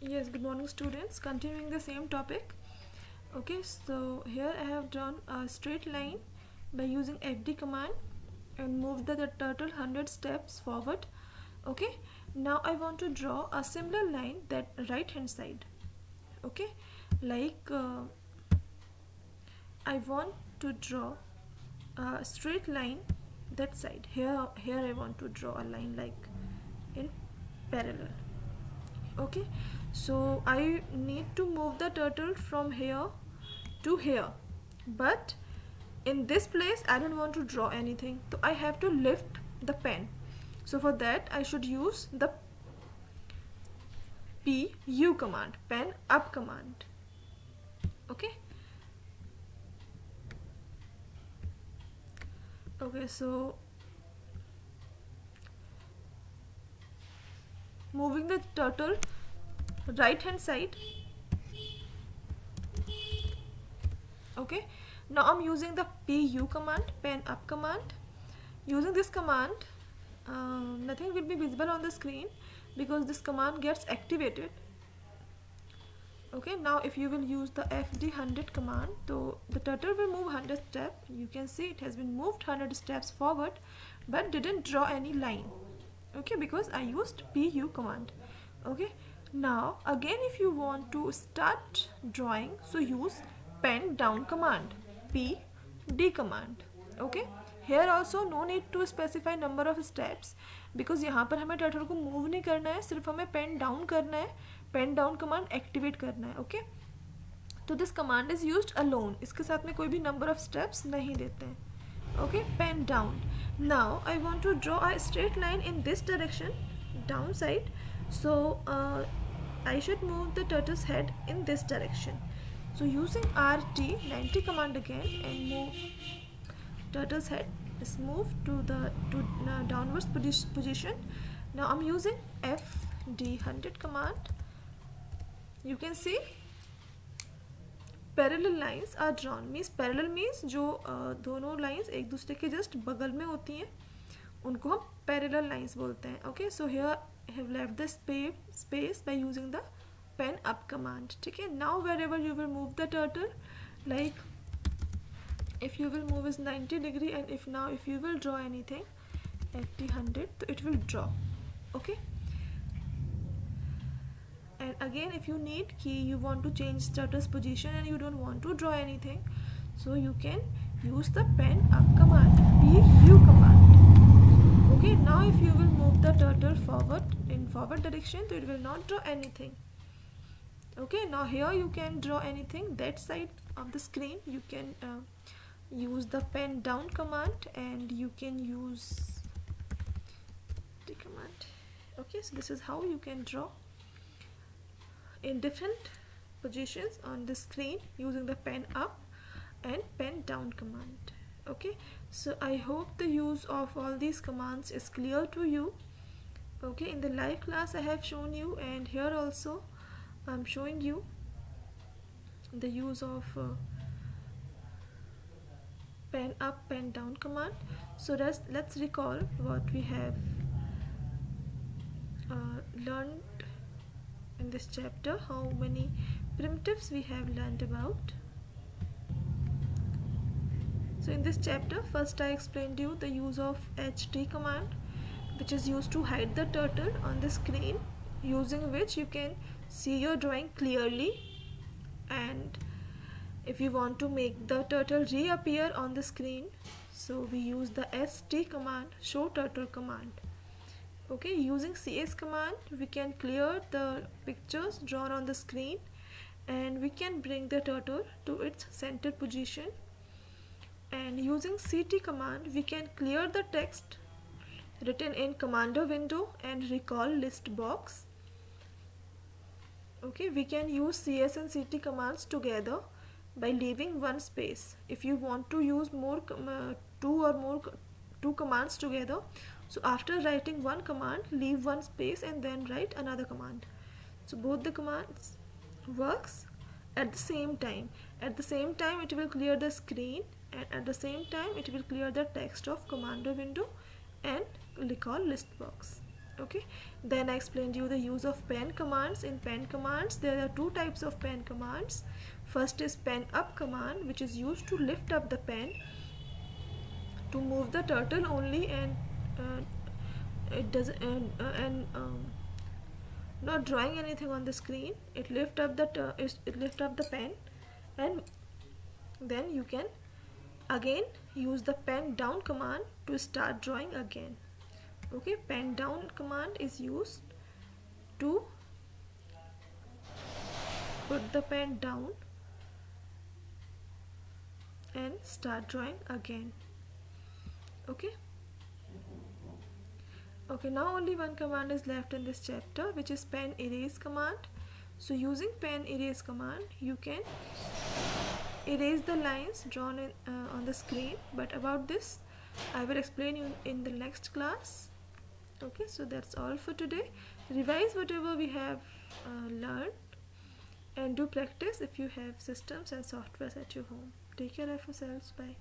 Yes, good morning students. Continuing the same topic. Okay, so here I have drawn a straight line by using FD command and moved the turtle 100 steps forward. Okay, now I want to draw a similar line that right hand side. Okay, like I want to draw a straight line that side. Here I want to draw a line like in parallel. Okay, so I need to move the turtle from here to here, but in this place I don't want to draw anything, so I have to lift the pen. So for that I should use the PU command, pen up command. Okay, so moving the turtle right hand side. Okay, now I'm using the PU command, pen up command. Using this command, nothing will be visible on the screen because this command gets activated. Okay, now if you will use the FD 100 command, so the turtle will move 100 steps. You can see it has been moved 100 steps forward but didn't draw any line. Okay, because I used PU command. Okay, now again if you want to start drawing, so use pen down command, PD command. Okay, here also no need to specify number of steps because यहाँ पर हमें turtle को move नहीं करना है, सिर्फ हमें pen down करना है, पेन डाउन कमांड एक्टिवेट करना है. ओके, तो this command is used alone, इसके साथ में कोई भी नंबर ऑफ स्टेप्स नहीं देते हैं. Okay, pen down. Now I want to draw a straight line in this direction, down side. So I should move the turtle's head in this direction. So using RT 90 command again and move turtle's head is moved to the downwards position. Now I'm using FD 100 command. You can see parallel lines are drawn. Means parallel means जो दोनों lines एक दूसरे के just बगल में होती हैं उनको हम parallel lines बोलते हैं. Okay, so here I have left the space by using the pen up command. ठीक है, now wherever you will move the turtle, like if you will move is 90 degree and if you will draw anything FD 100, so it will draw. Okay, and again if you need key, you want to change turtle's position and you don't want to draw anything, so you can use the pen up command, PU command. Okay, now if you will move the turtle forward in forward direction, so it will not draw anything. Okay, now here you can draw anything. That side of the screen you can use the pen down command and you can use the command. Okay, so this is how you can draw in different positions on the screen using the pen up and pen down command. Okay, so I hope the use of all these commands is clear to you. Okay, in the live class I have shown you, and here also I'm showing you the use of pen up, pen down command. So let's recall what we have learned in this chapter, how many primitives we have learned about. So in this chapter, first I explained you the use of HD command, which is used to hide the turtle on the screen, using which you can see your drawing clearly. And if you want to make the turtle reappear on the screen, so we use the ST command, show turtle command. Okay, using CS command we can clear the pictures drawn on the screen and we can bring the turtle to its center position. And using CT command we can clear the text written in commander window and recall list box. Okay, we can use CS and CT commands together by leaving one space. If you want to use more two commands together, so after writing one command, leave one space and then write another command. So both the commands works at the same time. At the same time it will clear the screen, and at the same time it will clear the text of commander window and recall list box. Okay, then I explained you the use of pen commands. In pen commands there are two types of pen commands. First is pen up command, which is used to lift up the pen to move the turtle only, and it does and not drawing anything on the screen. It lift up the pen, and then you can again use the pen down command to start drawing again. Okay, pen down command is used to put the pen down and start drawing again. Okay, now only one command is left in this chapter, which is pen erase command. So using pen erase command you can erase the lines drawn on the screen, but about this I will explain you in the next class. Okay, so that's all for today. Revise whatever we have learned, and do practice if you have systems and softwares at your home. Take care of yourselves. Bye.